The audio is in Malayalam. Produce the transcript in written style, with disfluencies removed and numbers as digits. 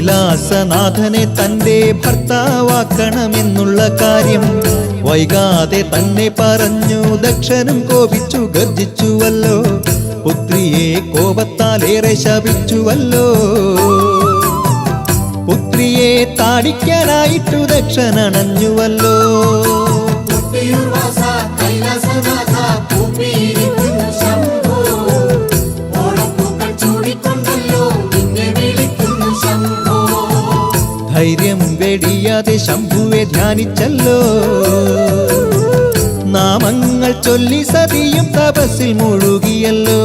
കൈലാസനാഥനെ തന്റെ ഭർത്താവാക്കണമെന്നുള്ള കാര്യം വൈകാതെ തന്നെ പറഞ്ഞു. ദക്ഷനും കോപിച്ചു ഗർജിച്ചുവല്ലോ, പുത്രിയെ കോപത്താലേറെ ശപിച്ചുവല്ലോ. പുത്രിയെ താടിക്കാനായിട്ടു ദക്ഷനണഞ്ഞുവല്ലോ. ധൈര്യം വെടിയാതെ ശംഭുവെ ധ്യാനിച്ചല്ലോ. നാമങ്ങൾ ചൊല്ലി സതിയും തപസ്സിൽ മുഴുകിയല്ലോ.